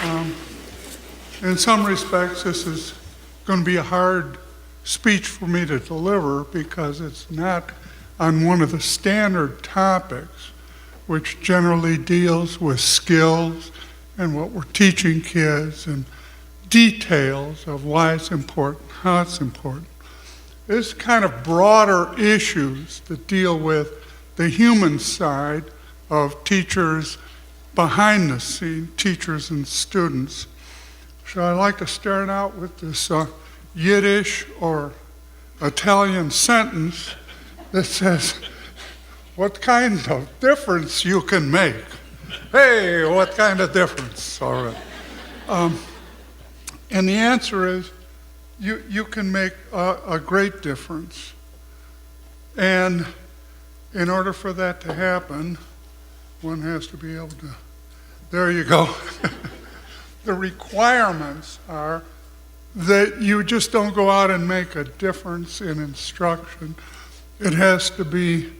In some respects, this is going to be a hard speech for me to deliver because it's not on one of the standard topics, which generally deals with skills and what we're teaching kids and details of why it's important, how it's important. This kind of broader issues that deal with the human side of teachers behind the scene, teachers and students. So I'd like to start out with this Yiddish or Italian sentence that says, what kind of difference you can make? Hey, what kind of difference? All right. And the answer is, you can make a great difference. And in order for that to happen, one has to be able to, there you go. The requirements are that you just don't go out and make a difference in instruction. It has to be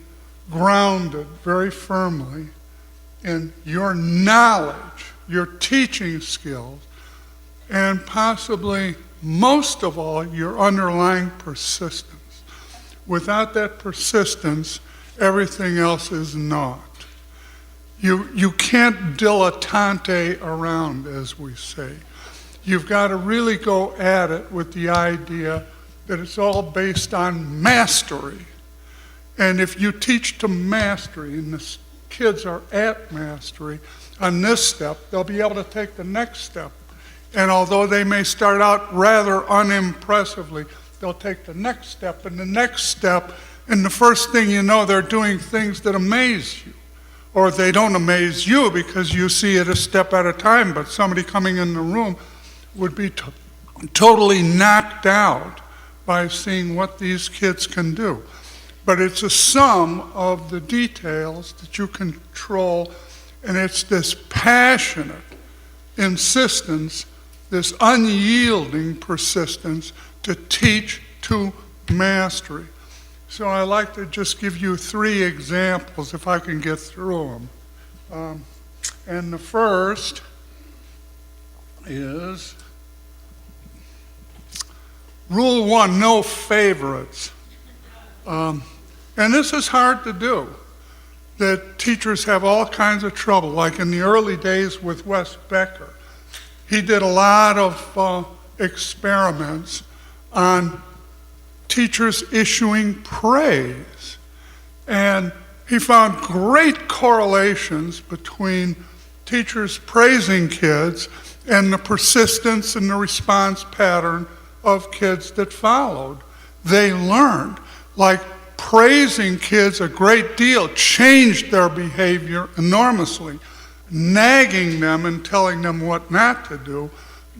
grounded very firmly in your knowledge, your teaching skills, and possibly most of all, your underlying persistence. Without that persistence, everything else is naught. You can't dilettante around, as we say. You've got to really go at it with the idea that it's all based on mastery. And if you teach to mastery, and the kids are at mastery on this step, they'll be able to take the next step. And although they may start out rather unimpressively, they'll take the next step and the next step, and the first thing you know, they're doing things that amaze you. Or they don't amaze you because you see it a step at a time, but somebody coming in the room would be totally knocked out by seeing what these kids can do. But it's a sum of the details that you control, and it's this passionate insistence, this unyielding persistence to teach to mastery. So I like to just give you 3 examples if I can get through them. And the first is Rule 1, no favorites. And this is hard to do. That teachers have all kinds of trouble, like in the early days with Wes Becker. He did a lot of experiments on teachers issuing praise. And he found great correlations between teachers praising kids and the persistence and the response pattern of kids that followed. They learned, like praising kids a great deal changed their behavior enormously. Nagging them and telling them what not to do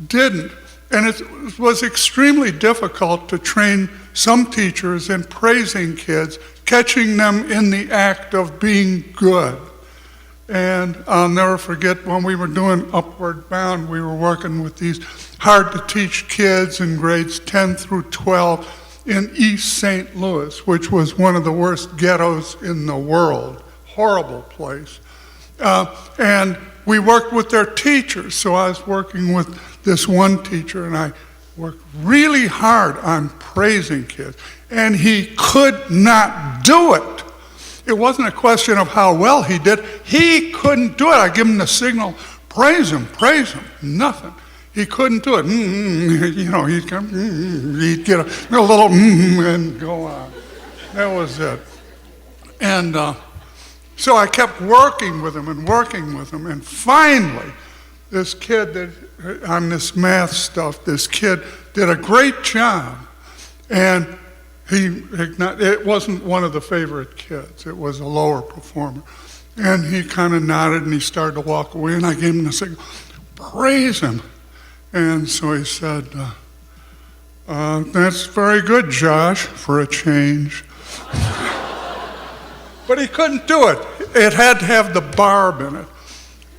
didn't. And it was extremely difficult to train some teachers in praising kids, catching them in the act of being good. And I'll never forget when we were doing Upward Bound, we were working with these hard-to-teach kids in grades 10 through 12 in East St. Louis, which was one of the worst ghettos in the world. Horrible place. And we worked with their teachers. So I was working with this one teacher, and I worked really hard on praising kids. And he could not do it. It wasn't a question of how well he did. He couldn't do it. I give him the signal, praise him, nothing. He couldn't do it. You know, he'd come, he'd get a little and go on. That was it. And so I kept working with him, and finally, this kid that, on this math stuff, this kid did a great job, and it wasn't one of the favorite kids, it was a lower performer. And he kind of nodded and he started to walk away, and I gave him the signal, praise him. And so he said, that's very good, Josh, for a change. But he couldn't do it. It had to have the barb in it.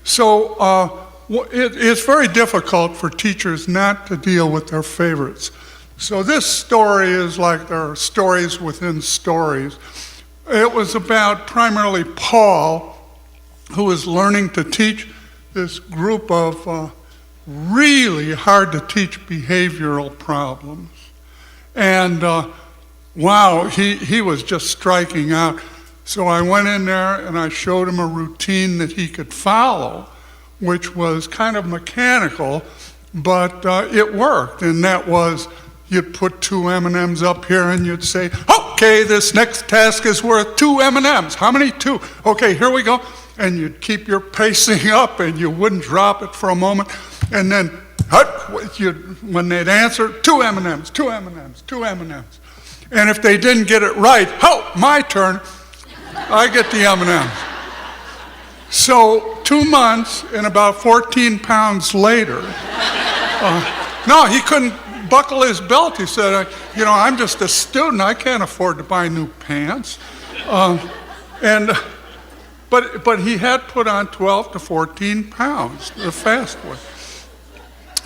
So it's very difficult for teachers not to deal with their favorites. So this story is like there are stories within stories. It was about primarily Paul, who was learning to teach this group of really hard to teach behavioral problems. And wow, he was just striking out. So I went in there and I showed him a routine that he could follow, which was kind of mechanical, but it worked. And that was, you'd put 2 M&Ms up here and you'd say, okay, this next task is worth 2 M&Ms. How many? 2. Okay, here we go. And you'd keep your pacing up and you wouldn't drop it for a moment. And then when they'd answer, 2 M&Ms, 2 M&Ms, 2 M&Ms. And if they didn't get it right, my turn, I get the M&Ms. So 2 months and about 14 pounds later, no, he couldn't buckle his belt. He said, I'm just a student. I can't afford to buy new pants. But he had put on 12 to 14 pounds the fast way.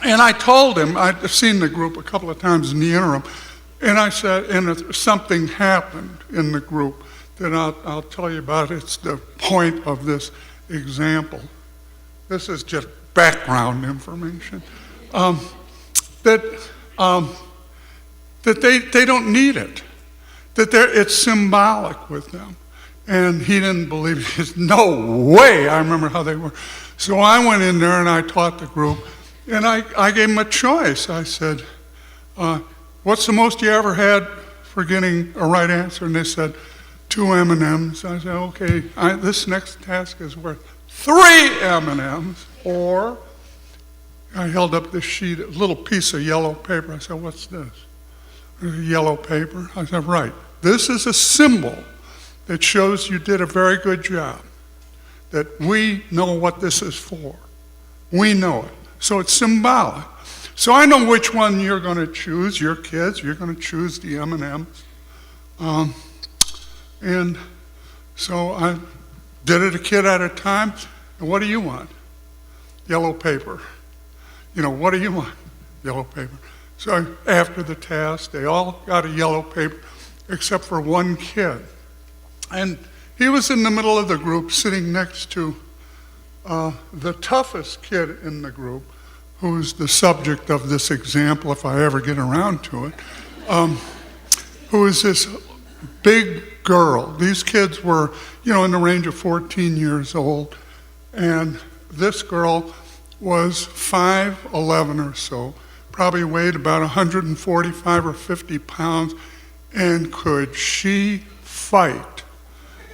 And I told him, I'd seen the group a couple of times in the interim, and I said, and something happened in the group that I'll tell you about. It's the point of this example. This is just background information. That they don't need it. That it's symbolic with them. And he didn't believe it. He said, no way. I remember how they were. So I went in there and I taught the group. And I gave them a choice. I said, what's the most you ever had for getting a right answer? And they said, 2 M&Ms. I said, okay, this next task is worth 3 M&Ms. Or I held up this sheet, a little piece of yellow paper. I said, what's this? Yellow paper. I said, right. This is a symbol that shows you did a very good job, that we know what this is for. We know it. So it's symbolic. So I know which one you're going to choose, your kids. You're going to choose the M&Ms. And so I did it a kid at a time. And what do you want? Yellow paper. What do you want? Yellow paper. So after the task, they all got a yellow paper except for one kid. And he was in the middle of the group sitting next to the toughest kid in the group, who's the subject of this example, if I ever get around to it, who is this big girl. These kids were, in the range of 14 years old, and this girl was 5'11" or so, probably weighed about 145 or 50 pounds, and could she fight?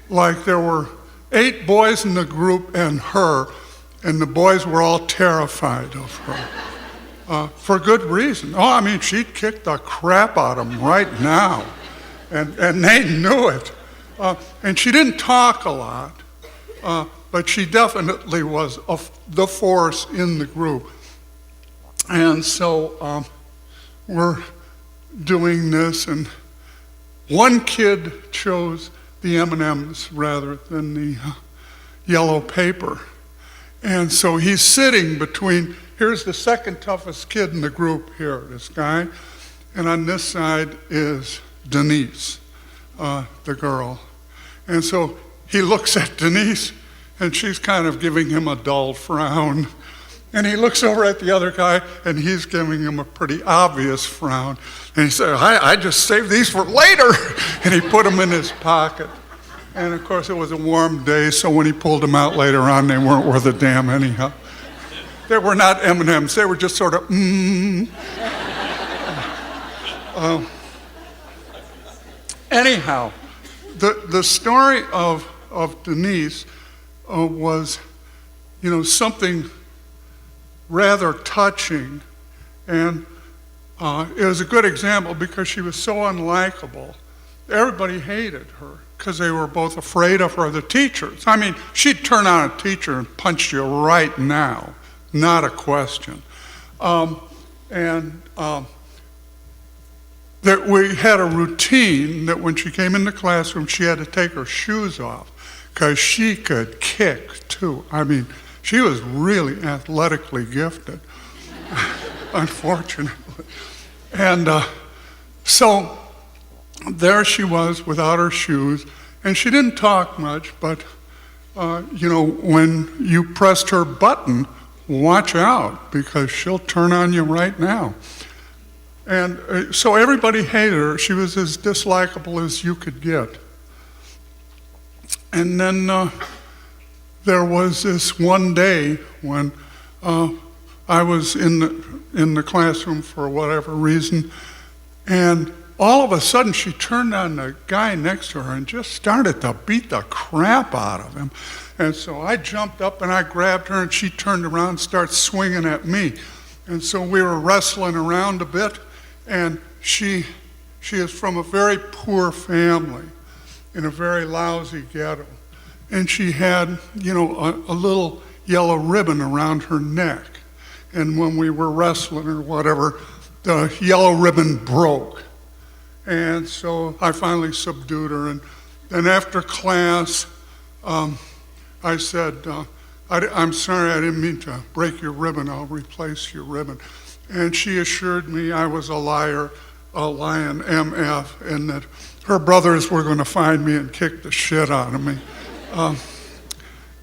Like there were 8 boys in the group and her, and the boys were all terrified of her. For good reason. She'd kick the crap out of them right now, and they knew it. And she didn't talk a lot, but she definitely was the force in the group. And so we're doing this, and one kid chose the M&Ms rather than the yellow paper. And so he's sitting between, here's the second toughest kid in the group here, this guy, and on this side is Denise, the girl. And so he looks at Denise, and she's kind of giving him a dull frown. And he looks over at the other guy, and he's giving him a pretty obvious frown. And he said, I just saved these for later. And he put them in his pocket. And of course, it was a warm day, so when he pulled them out later on, they weren't worth a damn anyhow. They were not M&Ms. They were just sort of, Anyhow, the story of Denise was, something rather touching, and it was a good example because she was so unlikable. Everybody hated her because they were both afraid of her, the teachers. She'd turn on a teacher and punch you right now, not a question. That we had a routine that when she came in the classroom, she had to take her shoes off because she could kick too. She was really athletically gifted, unfortunately. And so there she was without her shoes, and she didn't talk much, but when you pressed her button watch out, because she'll turn on you right now. And so everybody hated her. She was as dislikable as you could get. And then there was this one day when I was in the classroom for whatever reason, and all of a sudden she turned on the guy next to her and just started to beat the crap out of him. And so I jumped up and I grabbed her, and she turned around and started swinging at me. And so we were wrestling around a bit, and she is from a very poor family in a very lousy ghetto. And she had, a little yellow ribbon around her neck. And when we were wrestling or whatever, the yellow ribbon broke. And so I finally subdued her. And then after class, I said, I'm sorry, I didn't mean to break your ribbon. I'll replace your ribbon. And she assured me I was a liar, a lying MF, and that her brothers were going to find me and kick the shit out of me.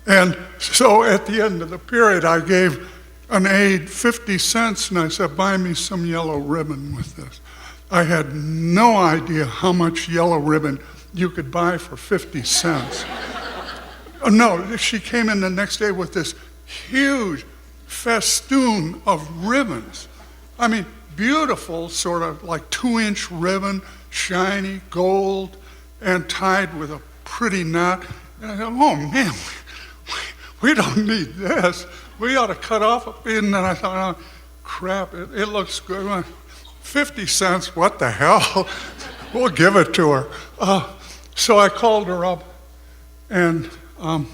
And so at the end of the period, I gave an aide 50 cents, and I said, buy me some yellow ribbon with this. I had no idea how much yellow ribbon you could buy for 50 cents. No, she came in the next day with this huge festoon of ribbons. I mean, beautiful, sort of like 2-inch ribbon, shiny, gold, and tied with a pretty knot. And I thought, oh man, we don't need this. We ought to cut off a bit. And then I thought, oh, crap, it looks good. 50 cents, what the hell? We'll give it to her. So I called her up, and I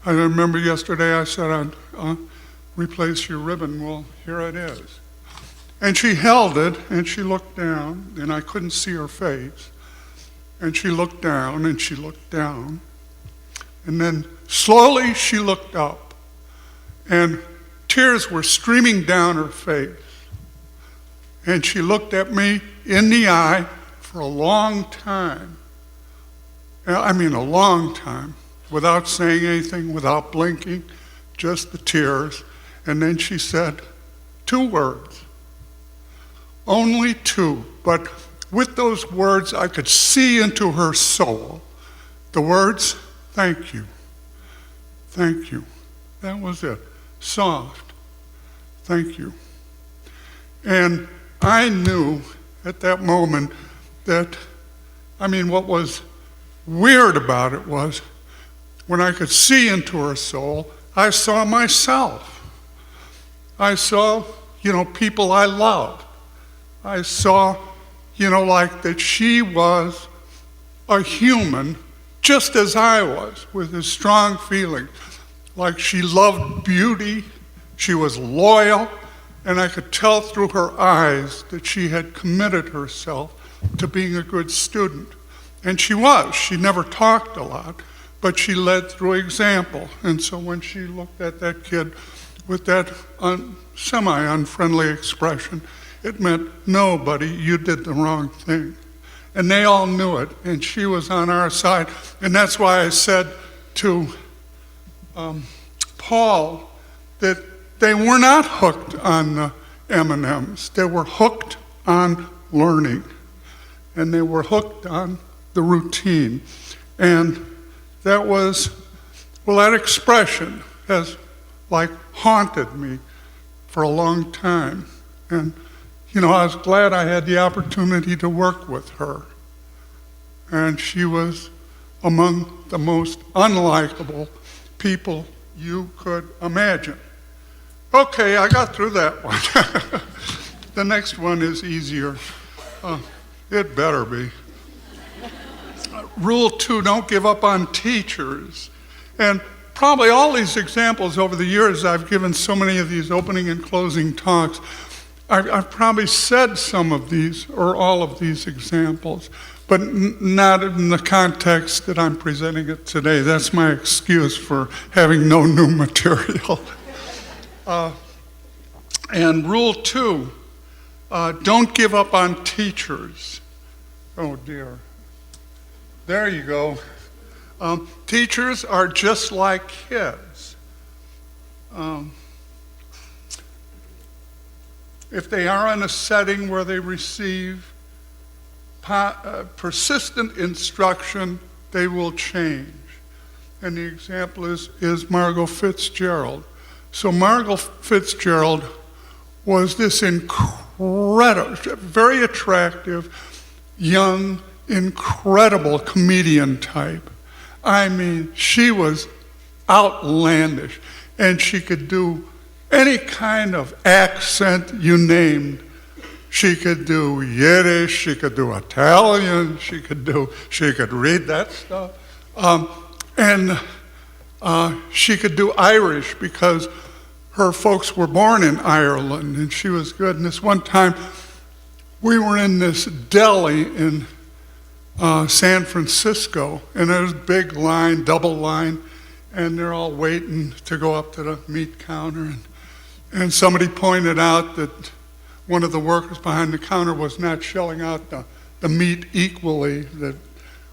remember yesterday I said, I'd replace your ribbon. Well, here it is. And she held it, and she looked down, and I couldn't see her face. And she looked down, and she looked down. And then slowly she looked up, and tears were streaming down her face. And she looked at me in the eye for a long time. I mean, a long time, without saying anything, without blinking, just the tears. And then she said 2 words, only 2, but with those words I could see into her soul. The words, thank you, thank you. That was it, soft, thank you. And I knew at that moment that, what was weird about it was when I could see into her soul, I saw myself. I saw, people I loved. I saw, like that she was a human just as I was, with a strong feeling. Like she loved beauty, she was loyal, and I could tell through her eyes that she had committed herself to being a good student. And she was. She never talked a lot, but she led through example. And so when she looked at that kid with that semi-unfriendly expression, it meant, no, buddy, you did the wrong thing. And they all knew it, and she was on our side. And that's why I said to Paul that they were not hooked on the M&Ms. They were hooked on learning, and they were hooked on the routine. And that was, that expression has haunted me for a long time. And, I was glad I had the opportunity to work with her. And she was among the most unlikable people you could imagine. Okay, I got through that one. The next one is easier. It better be. Rule 2, don't give up on teachers. And probably all these examples over the years, I've given so many of these opening and closing talks, I've probably said some of these or all of these examples, but not in the context that I'm presenting it today. That's my excuse for having no new material. And rule 2, don't give up on teachers. Oh dear. There you go. Teachers are just like kids. if they are in a setting where they receive persistent instruction, they will change. And the example is Margot Fitzgerald. So Margot Fitzgerald was this incredible, very attractive, young, incredible comedian type. I mean, she was outlandish, and she could do any kind of accent you named. She could do Yiddish, she could do Italian, she could read that stuff. And she could do Irish because her folks were born in Ireland, and she was good. And this one time, we were in this deli in San Francisco, and there was a big line, double line, and they're all waiting to go up to the meat counter. And somebody pointed out that one of the workers behind the counter was not shelling out the meat equally, that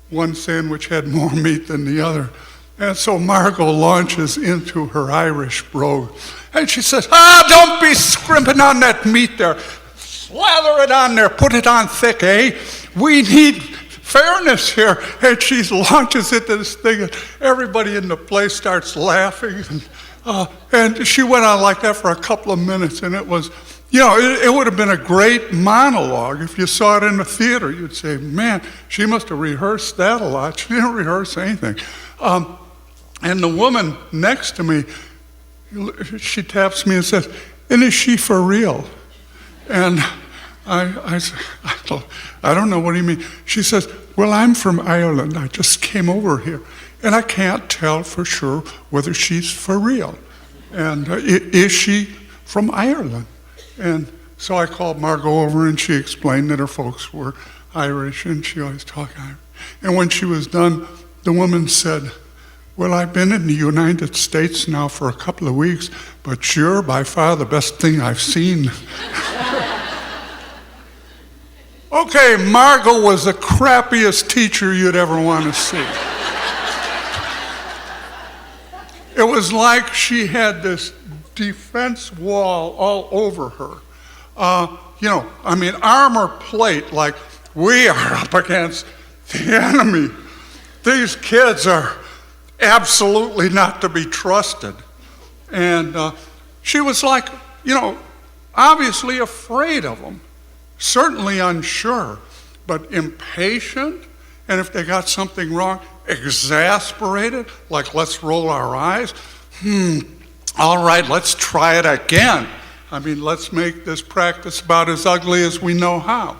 one sandwich had more meat than the other. And so Margot launches into her Irish brogue, and she says, don't be scrimping on that meat there. Slather it on there, put it on thick, eh? We need fairness here. And she launches into this thing, and everybody in the place starts laughing. And she went on like that for a couple of minutes, and it was, it would have been a great monologue. If you saw it in the theater, you'd say, man, she must have rehearsed that a lot. She didn't rehearse anything. And the woman next to me, she taps me and says, and is she for real? And I said, I don't know, what do you mean? She says, well, I'm from Ireland. I just came over here, and I can't tell for sure whether she's for real. And is she from Ireland? And so I called Margot over, and she explained that her folks were Irish, and she always talked Irish. And when she was done, the woman said, well, I've been in the United States now for a couple of weeks, but you're by far the best thing I've seen. Okay, Margot was the crappiest teacher you'd ever want to see. It was like she had this defense wall all over her. Armor plate, like we are up against the enemy. These kids are absolutely not to be trusted. And she was like, obviously afraid of them, certainly unsure, but impatient, and if they got something wrong, exasperated, like let's roll our eyes. All right, let's try it again. Let's make this practice about as ugly as we know how.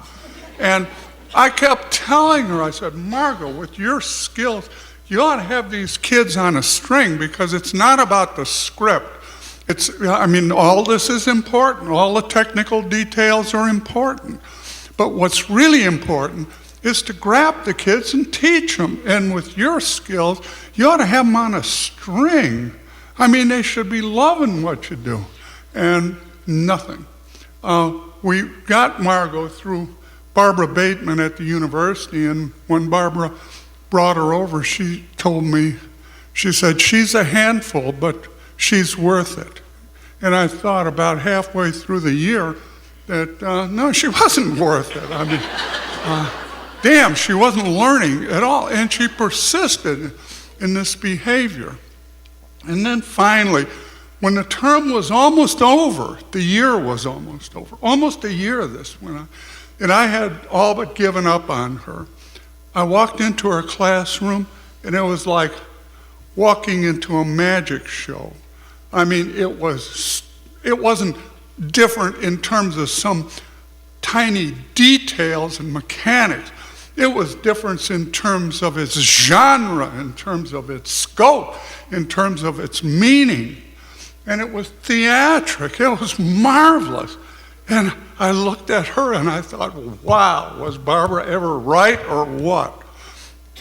And I kept telling her, I said, Margot, with your skills, you ought to have these kids on a string, because it's not about the script. All this is important. All the technical details are important. But what's really important is to grab the kids and teach them. And with your skills, you ought to have them on a string. They should be loving what you do. And nothing. We got Margot through Barbara Bateman at the university, and when Barbara brought her over, she told me, she said, she's a handful, but she's worth it. And I thought about halfway through the year that, no, she wasn't worth it. She wasn't learning at all. And she persisted in this behavior. And then finally, when the term was almost over, the year was almost over, almost a year of this went on, and I had all but given up on her. I walked into her classroom, and it was like walking into a magic show. It wasn't different in terms of some tiny details and mechanics. It was different in terms of its genre, in terms of its scope, in terms of its meaning. And it was theatric. It was marvelous. And I looked at her and I thought, wow, was Barbara ever right or what?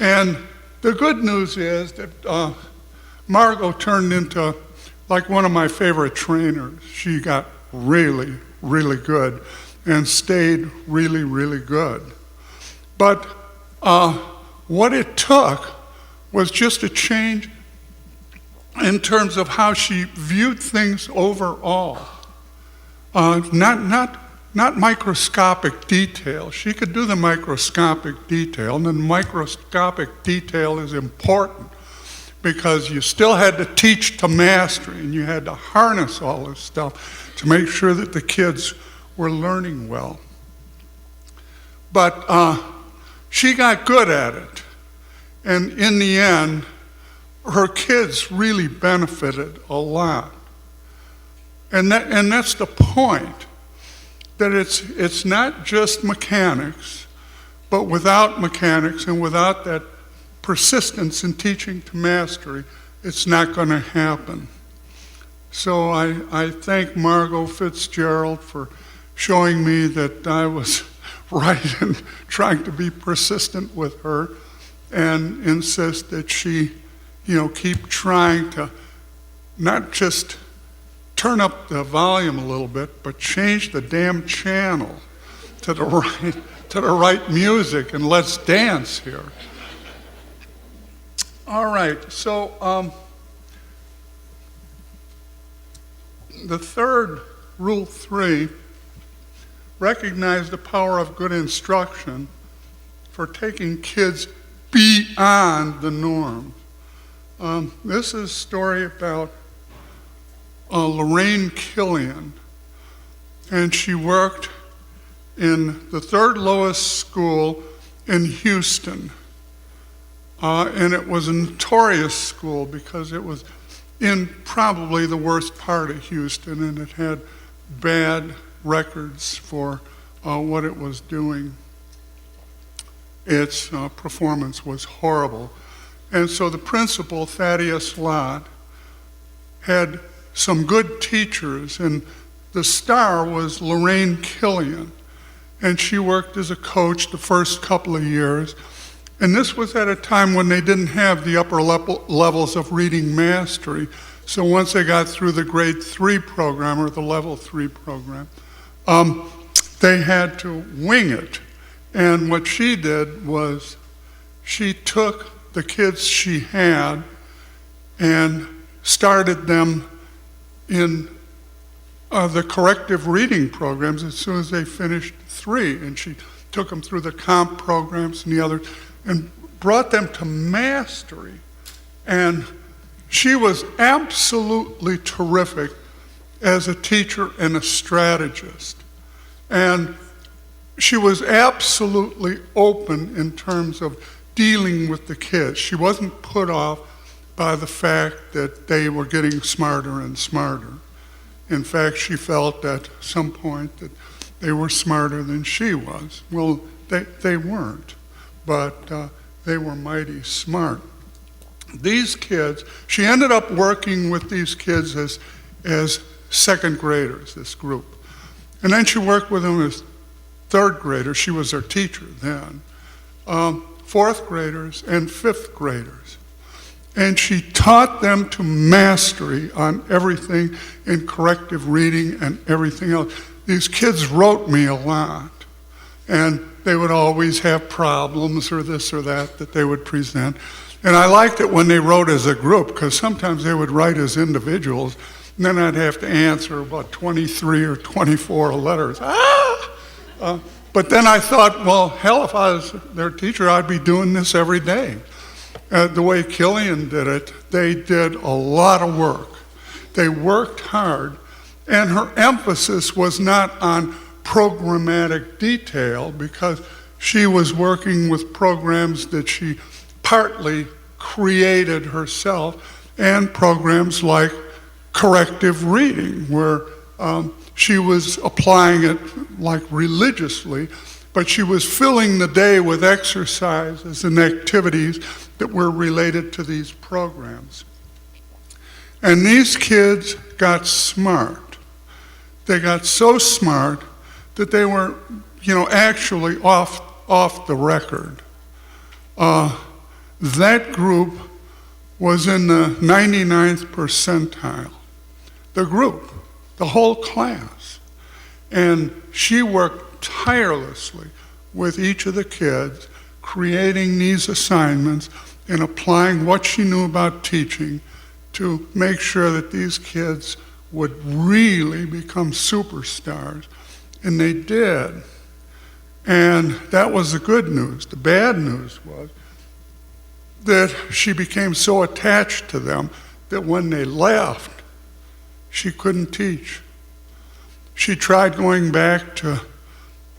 And the good news is that Margot turned into like one of my favorite trainers. She got really, really good and stayed really, really good. But what it took was just a change in terms of how she viewed things overall. Not not microscopic detail. She could do the microscopic detail, and the microscopic detail is important because you still had to teach to mastery, and you had to harness all this stuff to make sure that the kids were learning well. But she got good at it, and in the end, her kids really benefited a lot. And that's the point, that it's not just mechanics, but without mechanics and without that persistence in teaching to mastery, it's not going to happen. So I thank Margot Fitzgerald for showing me that I was right in trying to be persistent with her and insist that she, keep trying to not just turn up the volume a little bit, but change the damn channel to the right music, and let's dance here. All right, so the third, Rule 3, recognize the power of good instruction for taking kids beyond the norm. This is a story about Lorraine Killian, and she worked in the third lowest school in Houston. And it was a notorious school because it was in probably the worst part of Houston, and it had bad records for what it was doing. Its performance was horrible. And so the principal, Thaddeus Lott, had some good teachers, and the star was Lorraine Killian. And she worked as a coach the first couple of years. And this was at a time when they didn't have the upper levels of reading mastery. So once they got through the grade 3 program, or the level 3 program, they had to wing it. And what she did was she took the kids she had and started them in the corrective reading programs as soon as they finished 3. And she took them through the comp programs and the others and brought them to mastery. And she was absolutely terrific as a teacher and a strategist. And she was absolutely open in terms of dealing with the kids. She wasn't put off by the fact that they were getting smarter and smarter. In fact, she felt at some point that they were smarter than she was. Well, they weren't, but they were mighty smart. These kids, she ended up working with these kids as second graders, this group. And then she worked with them as third graders. She was their teacher then. Fourth graders and fifth graders. And she taught them to mastery on everything in corrective reading and everything else. These kids wrote me a lot, and they would always have problems or this or that they would present. And I liked it when they wrote as a group, because sometimes they would write as individuals, and then I'd have to answer about 23 or 24 letters. But then I thought, well, hell, if I was their teacher, I'd be doing this every day. The way Killian did it, they did a lot of work. They worked hard, and her emphasis was not on programmatic detail, because she was working with programs that she partly created herself, and programs like corrective reading, where she was applying it like religiously, but she was filling the day with exercises and activities that were related to these programs. And these kids got smart. They got so smart that they were, actually off the record. That group was in the 99th percentile. The group, the whole class. And she worked tirelessly with each of the kids, creating these assignments and applying what she knew about teaching to make sure that these kids would really become superstars And they did. And that was the good news. The bad news was that she became so attached to them that when they left, she couldn't teach. She tried going back to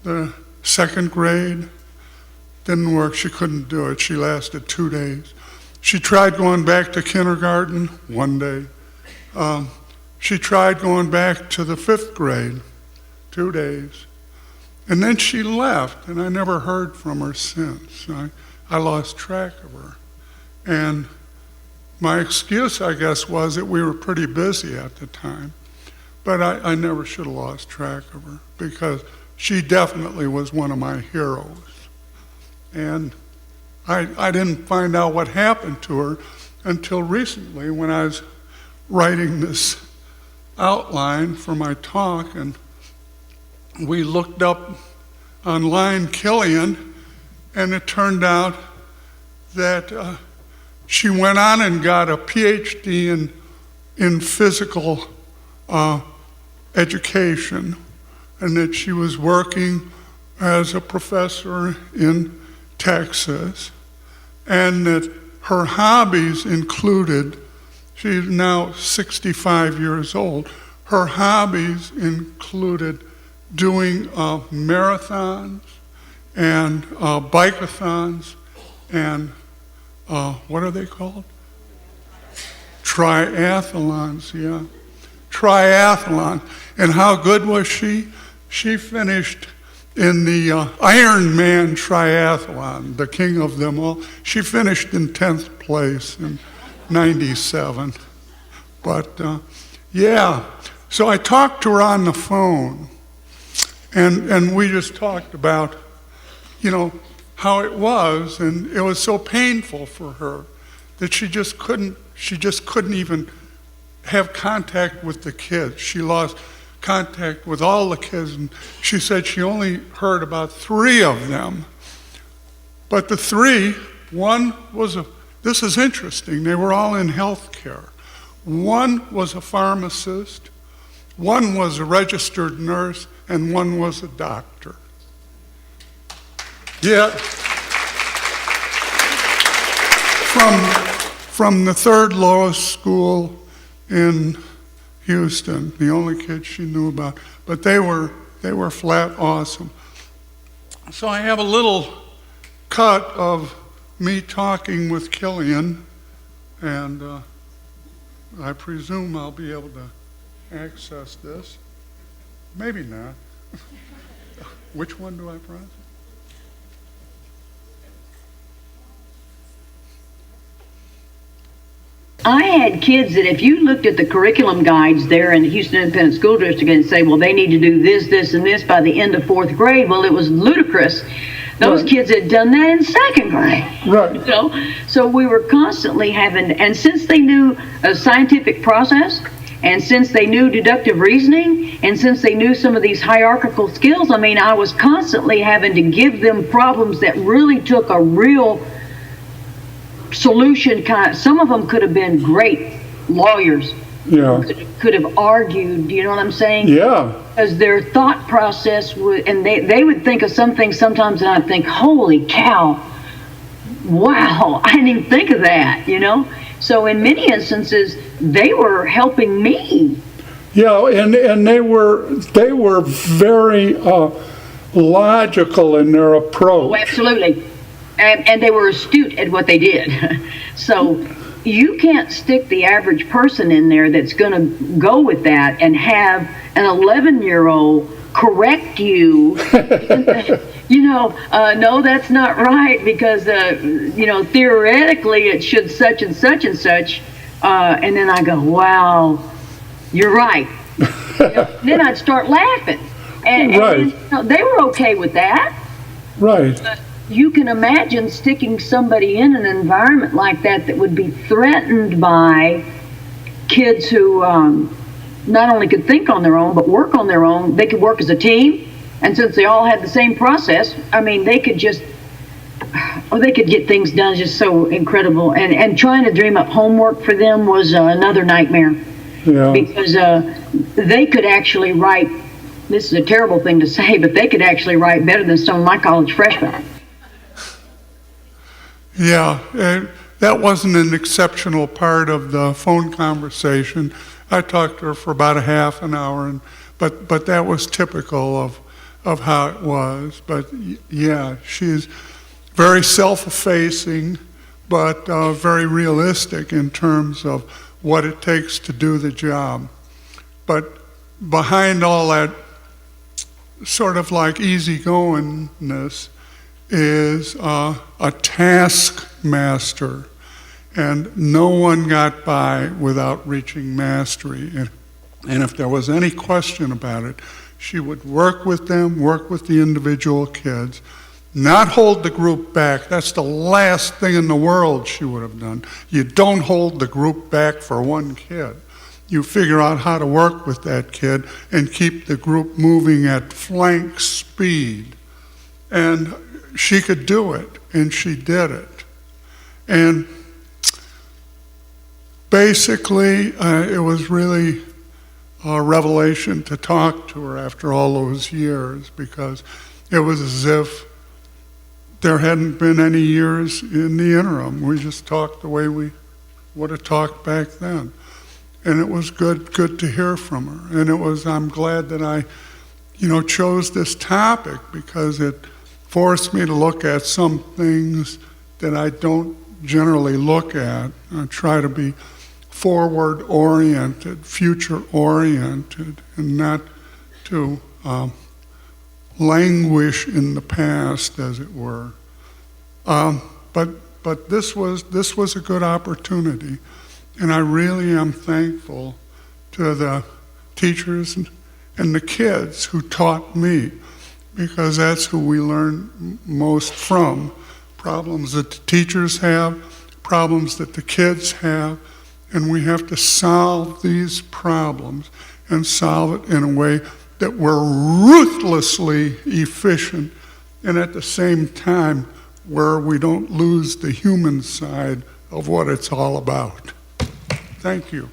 the second grade. Didn't work. She couldn't do it. She lasted 2 days. She tried going back to kindergarten 1 day. She tried going back to the 5th grade 2 days. And then she left, and I never heard from her since. I lost track of her. And my excuse, I guess, was that we were pretty busy at the time. But I never should have lost track of her, because she definitely was one of my heroes. And I didn't find out what happened to her until recently, when I was writing this outline for my talk, and we looked up online Killian, and it turned out that she went on and got a PhD in physical education, and that she was working as a professor in Texas, and that her hobbies included, she's now 65 years old, her hobbies included doing marathons and bikeathons and what are they called? Triathlons, yeah. Triathlon. And how good was she? She finished in the Ironman triathlon, the king of them all. She finished in 10th place in 97. But yeah, so I talked to her on the phone, and we just talked about, how it was, and it was so painful for her that she just couldn't even have contact with the kids. She lost contact with all the kids, and she said she only heard about 3 of them. But the 3, one was this is interesting, they were all in healthcare. One was a pharmacist, one was a registered nurse, and one was a doctor. Yeah. From the 3rd lowest school in Houston, the only kids she knew about, but they were flat awesome. So I have a little cut of me talking with Killian, and I presume I'll be able to access this. Maybe not. Which one do I press? I had kids that if you looked at the curriculum guides there in the Houston Independent School District and say, well, they need to do this, this, and this by the end of 4th grade, well, it was ludicrous. Those kids had done that in 2nd grade. Right. So we were constantly having, and since they knew a scientific process, and since they knew deductive reasoning, and since they knew some of these hierarchical skills, I was constantly having to give them problems that really took a real solution. Some of them could have been great lawyers. Yeah. Could have argued, you know what I'm saying? Yeah. Because their thought process would, and they would think of some things sometimes, and I'd think, holy cow, wow, I didn't even think of that, So in many instances, they were helping me. Yeah, and they were very logical in their approach. Oh, absolutely. And they were astute at what they did. So you can't stick the average person in there that's going to go with that and have an 11-year-old correct you. No, that's not right, because, theoretically it should such and such and such. And then I go, wow, you're right. Then I'd start laughing. And they were okay with that. Right. You can imagine sticking somebody in an environment like that would be threatened by kids who not only could think on their own, but work on their own. They could work as a team, and since they all had the same process, they could they could get things done just so incredible. And trying to dream up homework for them was another nightmare. Yeah. Because they could actually write this is a terrible thing to say, but they could actually write better than some of my college freshmen. Yeah, that wasn't an exceptional part of the phone conversation. I talked to her for about a half an hour, but that was typical of how it was. But yeah, she's very self-effacing, but very realistic in terms of what it takes to do the job. But behind all that sort of like easygoingness is a taskmaster, and no one got by without reaching mastery. And if there was any question about it, she would work with them, work with the individual kids, not hold the group back. That's the last thing in the world she would have done. You don't hold the group back for one kid. You figure out how to work with that kid and keep the group moving at flank speed. And she could do it, and she did it. And basically, it was really a revelation to talk to her after all those years, because it was as if there hadn't been any years in the interim. We just talked the way we would have talked back then. And it was good to hear from her. And I'm glad that I, chose this topic, because it forced me to look at some things that I don't generally look at. I try to be forward-oriented, future-oriented, and not to languish in the past, as it were. But this was a good opportunity, and I really am thankful to the teachers and the kids who taught me, because that's who we learn most from. Problems that the teachers have, problems that the kids have, and we have to solve these problems and solve it in a way that we're ruthlessly efficient, and at the same time where we don't lose the human side of what it's all about. Thank you.